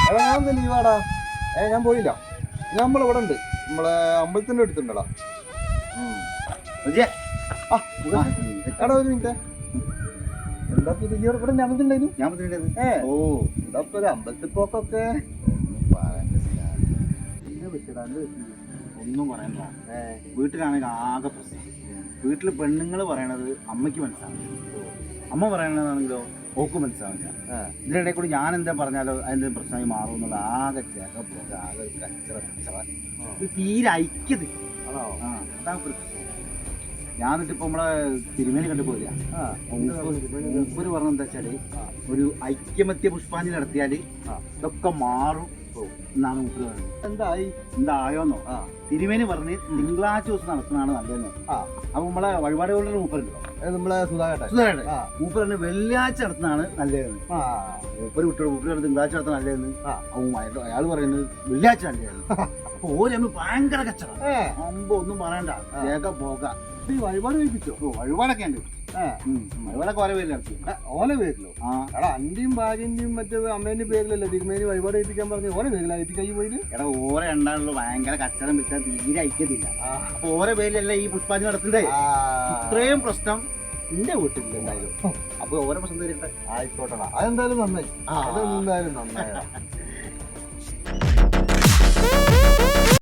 എടാ ഞാൻ ഒന്ന് ലീവാടാ. ഞാൻ പോയില്ല. നമ്മളിവിടെ ഉണ്ട്, നമ്മളെ അമ്പലത്തിന്റെ അടുത്തുണ്ടടാ. എടാ ഒരു മിനിറ്റ്, എന്താ ഇവിടെ അമ്പലത്തിണ്ടായിരുന്നു? ഓ എന്താ ഒരു അമ്പലത്തിൽ പോക്കൊക്കെ ഒന്നും പറയണ്ട. വീട്ടിലാണെങ്കിൽ ആകെ പ്രശ്നം. വീട്ടിൽ പെണ്ണുങ്ങൾ പറയണത് അമ്മയ്ക്ക് മനസ്സിലാവില്ല, അമ്മ പറയണതാണെങ്കിലോ ഓക്ക് മനസ്സിലാവില്ല. ഇതിനിടയിൽ കൂടി ഞാൻ എന്താ പറഞ്ഞാലോ അതിന്റെ പ്രശ്നമായി മാറും എന്നുള്ള ആകെ ആകെ കച്ചറ ഇത് തീരെ ഐക്യത. അതാണ് പ്രശ്നം. ഞാൻ എന്നിട്ട് ഇപ്പൊ നമ്മളെ തിരുമേനി കണ്ടു പോയില്ല. മൂപ്പര് പറഞ്ഞെന്താ വെച്ചാല് ഒരു ഐക്യമത്യ പുഷ്പാഞ്ജലി നടത്തിയാല് ഇതൊക്കെ മാറും എന്നാണ് മൂപ്പര് പറഞ്ഞത്. എന്തായോന്നോ തിരുമേനി പറഞ്ഞ് തിങ്കളാഴ്ച ദിവസം നടത്തുന്നതാണ് നല്ലതെന്ന്. അപ്പൊ നമ്മളെ വഴിപാടുകളുടെ മൂപ്പരുണ്ടോ, നമ്മളെ സുധാകരൻ മൂപ്പർ പറഞ്ഞ് വെള്ളിയാഴ്ച നടത്തുന്നതാണ് നല്ലതെന്ന്. മൂപ്പര് വിട്ടു, മൂപ്പര് പറഞ്ഞ് തിങ്കളാഴ്ച നടത്തുന്ന നല്ലതെന്ന്. അയാൾ പറയുന്നത് വെള്ളിയാഴ്ച നല്ലതെന്ന്. അപ്പൊ ഓരോ ഭയങ്കര കച്ചറ. അമ്പോ ഒന്നും പറയണ്ട, വേഗ പോക. വഴിപാട് കഴിപ്പിച്ചോ? വഴിപാടൊക്കെ ഉണ്ട്. വഴിപാടൊക്കെ ഓരോ പേരിൽ നടത്തി. ഓല പേരിലോ? എടാ അന്റെയും ഭാര്യന്റെയും മറ്റേ അമ്മേന്റെ പേരിലല്ലേ തിരുമേനി വഴിപാട് കഴിപ്പിക്കാൻ പറഞ്ഞു? ഓരോ പേരിലാ കഴിപ്പിക്കാൻ പോയില്? എടാ ഓരോ എണ്ണാണല്ലോ ഭയങ്കര കച്ചറം വെച്ചാൽ തീരെ ഐക്യത്തില്ല. അപ്പൊ ഓരോ പേരിലല്ല ഈ പുഷ്പാഞ്ജലി നടത്തണ്ടേ. ഇത്രയും പ്രശ്നം എന്റെ വീട്ടിൽ എന്തായാലും. അപ്പൊ ഓരോ പ്രശ്നം തരട്ടെ. ആയിക്കോട്ടെടാ, അതെന്തായാലും നന്നായി. അതെന്തായാലും നന്നായി.